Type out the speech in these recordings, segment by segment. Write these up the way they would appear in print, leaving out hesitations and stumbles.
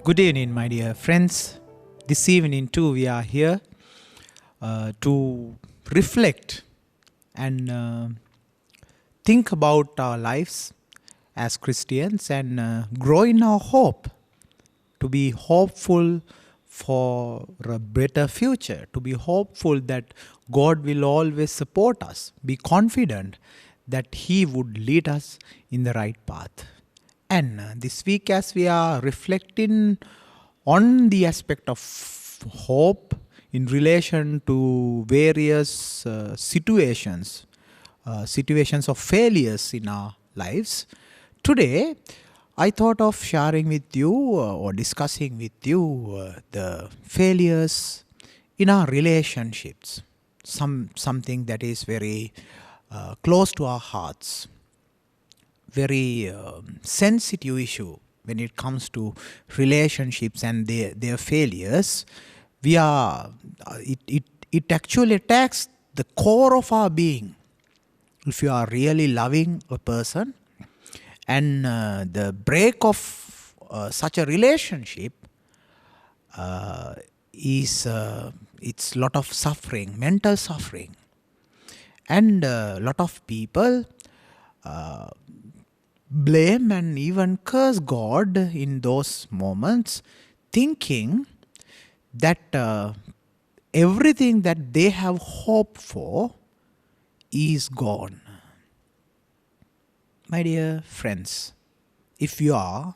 Good evening, my dear friends. This evening, too, we are here to reflect and think about our lives as Christians and grow in our hope, to be hopeful for a better future, to be hopeful that God will always support us, be confident that He would lead us in the right path. And this week, as we are reflecting on the aspect of hope in relation to various situations of failures in our lives, today I thought of sharing with you or discussing with you the failures in our relationships, something that is very close to our hearts, very sensitive issue when it comes to relationships and their failures. It actually attacks the core of our being. If you are really loving a person and the break of such a relationship is it's lot of suffering, mental suffering, and a lot of people blame and even curse God in those moments, thinking that everything that they have hoped for is gone. My dear friends, if you are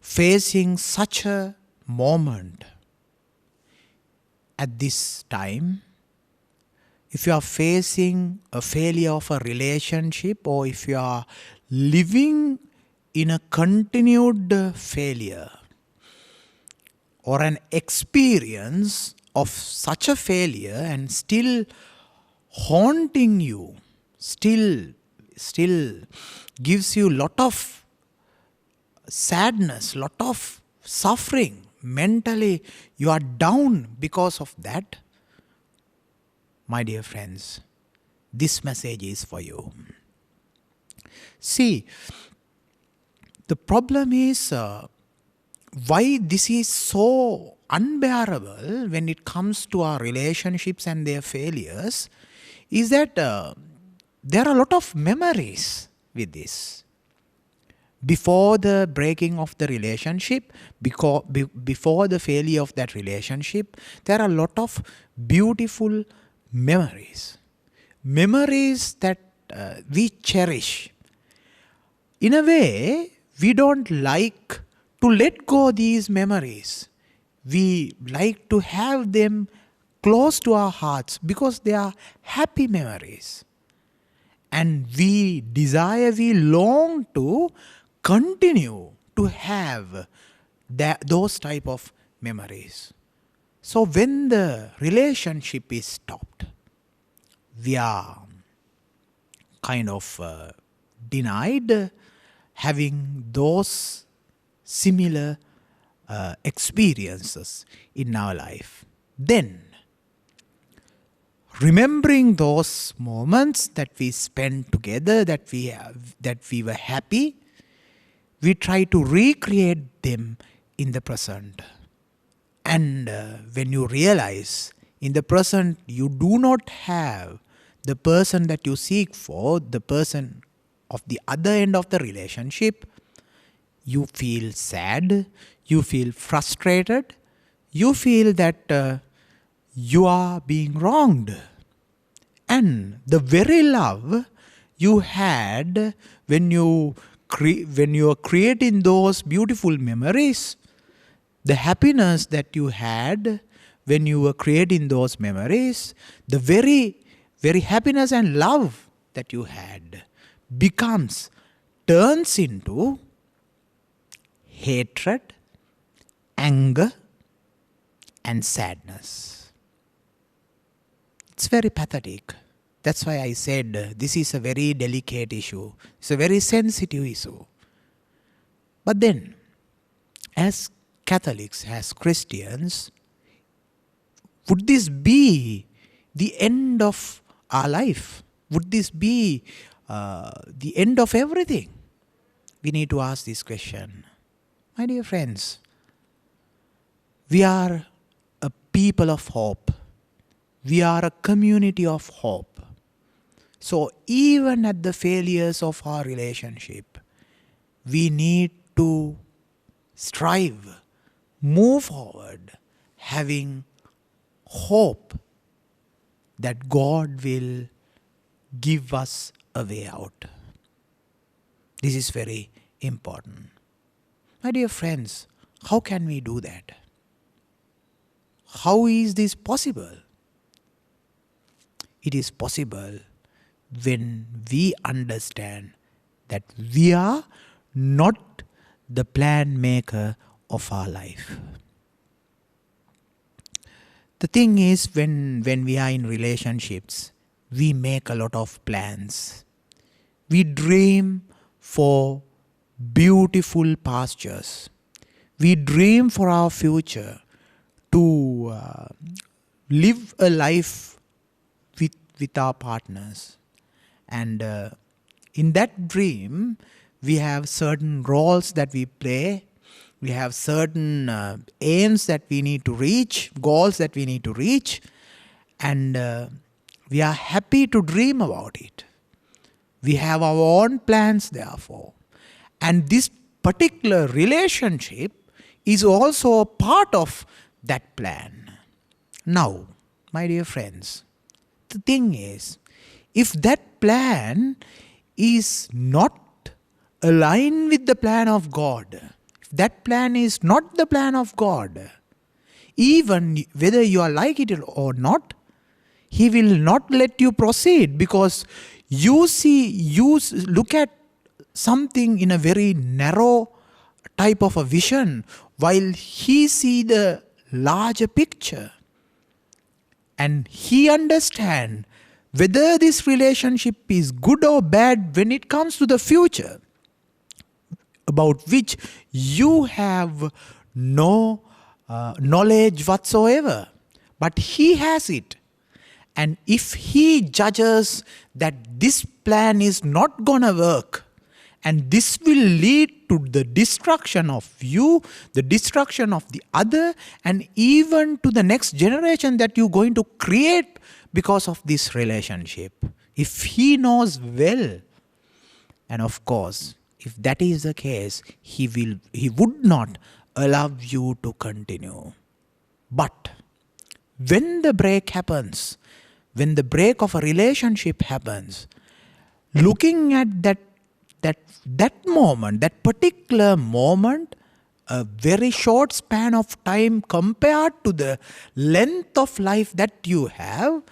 facing such a moment at this time, if you are facing a failure of a relationship, or if you are living in a continued failure or an experience of such a failure and still haunting you, still gives you lot of sadness, lot of suffering, mentally you are down because of that, my dear friends, this message is for you. See, the problem is why this is so unbearable when it comes to our relationships and their failures is that there are a lot of memories with this. Before the breaking of the relationship, before the failure of that relationship, there are a lot of beautiful memories that we cherish. In a way, we don't like to let go these memories. We like to have them close to our hearts because they are happy memories. And we long to continue to have those type of memories. So when the relationship is stopped, we are kind of denied having those similar experiences in our life. Then, remembering those moments that we spent together, that we were happy, we try to recreate them in the present. And when you realize in the present you do not have the person that you seek for, the person of the other end of the relationship, you feel sad, you feel frustrated, you feel that you are being wronged. And the very love you had when you are creating those beautiful memories, the happiness that you had when you were creating those memories, the very happiness and love that you had turns into hatred, anger, and sadness. It's very pathetic. That's why I said this is a very delicate issue. It's a very sensitive issue. But then, as Catholics, as Christians, would this be the end of our life? Would this be the end of everything? We need to ask this question. My dear friends, we are a people of hope. We are a community of hope. So even at the failures of our relationship, we need to strive, move forward, having hope that God will give us a way out. This is very important. My dear friends, how can we do that? How is this possible? It is possible when we understand that we are not the plan maker of our life. The thing is, when we are in relationships, we make a lot of plans. We dream for beautiful pastures. We dream for our future to live a life with our partners. And in that dream, we have certain roles that we play. We have certain aims that we need to reach, goals that we need to reach. And we are happy to dream about it. We have our own plans, therefore. And this particular relationship is also a part of that plan. Now, my dear friends, the thing is, if that plan is not aligned with the plan of God, if that plan is not the plan of God, even whether you are like it or not, He will not let you proceed, because you look at something in a very narrow type of a vision, while He see the larger picture. And He understands whether this relationship is good or bad when it comes to the future, about which you have no knowledge whatsoever. But He has it. And if He judges that this plan is not going to work, and this will lead to the destruction of you, the destruction of the other, and even to the next generation that you're going to create because of this relationship, if He knows well, and of course, if that is the case, He would not allow you to continue. But when the break happens, when the break of a relationship happens, looking at that moment, that particular moment, a very short span of time compared to the length of life that you have,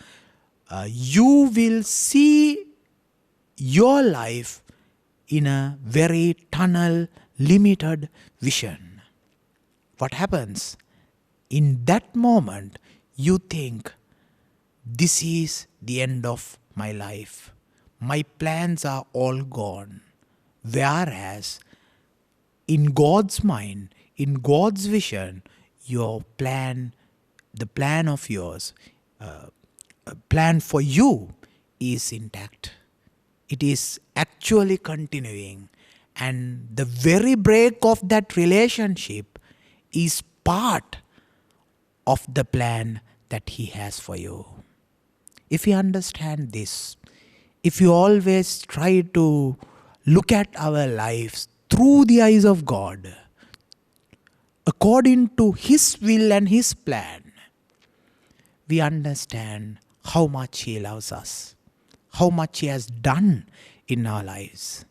you will see your life in a very tunnel, limited vision. What happens? In that moment, you think, this is the end of my life. My plans are all gone. Whereas, in God's mind, in God's vision, your plan, the plan of yours, plan for you is intact. It is actually continuing. And the very break of that relationship is part of the plan that He has for you. If you understand this, if you always try to look at our lives through the eyes of God, according to His will and His plan, we understand how much He loves us, how much He has done in our lives.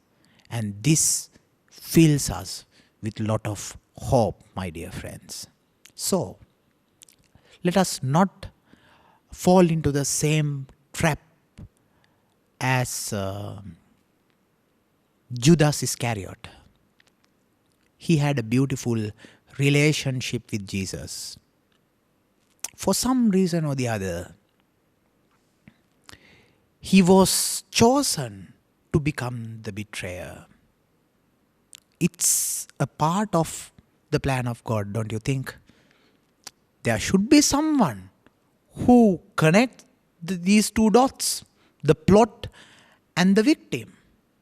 And this fills us with a lot of hope, my dear friends. So, let us not fall into the same trap as Judas Iscariot. He had a beautiful relationship with Jesus. For some reason or the other, he was chosen to become the betrayer. It's a part of the plan of God, don't you think? There should be someone who connects these two dots, the plot and the victim.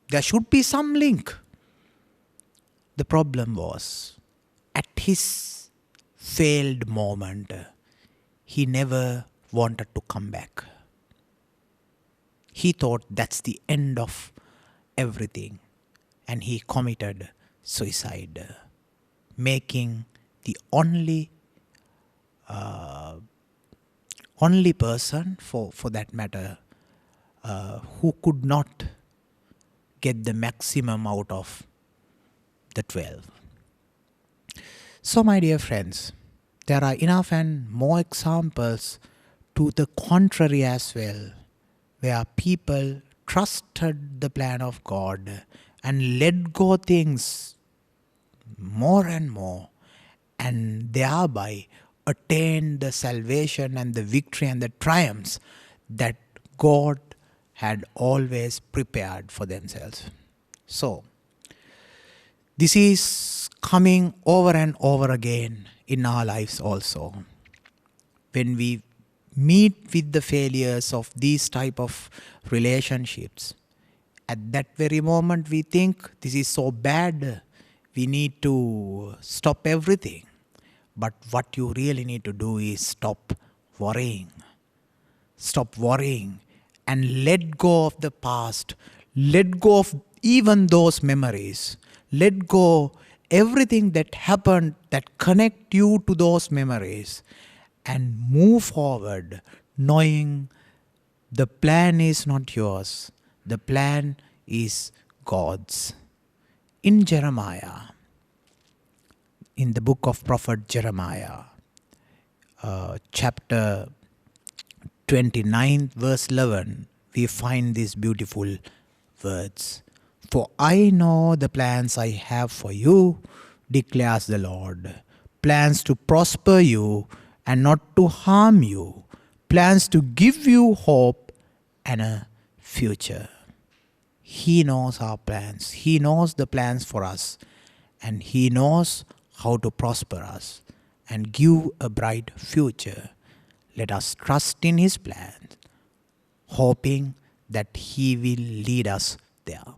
There should be some link. The problem was his failed moment, he never wanted to come back. He thought that's the end of everything, and he committed suicide, making the only person, for that matter, who could not get the maximum out of the 12. So, my dear friends, there are enough and more examples to the contrary as well, where people trusted the plan of God and let go things more and more, and thereby attained the salvation and the victory and the triumphs that God had always prepared for themselves. So, this is coming over and over again in our lives also. When we meet with the failures of these type of relationships, at that very moment we think this is so bad, we need to stop everything. But what you really need to do is stop worrying. Stop worrying and let go of the past. Let go of even those memories. Let go everything that happened that connect you to those memories, and move forward knowing the plan is not yours. The plan is God's. In Jeremiah, in the book of prophet Jeremiah, chapter 29, verse 11, we find these beautiful words. For I know the plans I have for you, declares the Lord. Plans to prosper you and not to harm you. Plans to give you hope and a future. He knows our plans. He knows the plans for us. And He knows how to prosper us and give a bright future. Let us trust in His plans, hoping that He will lead us there.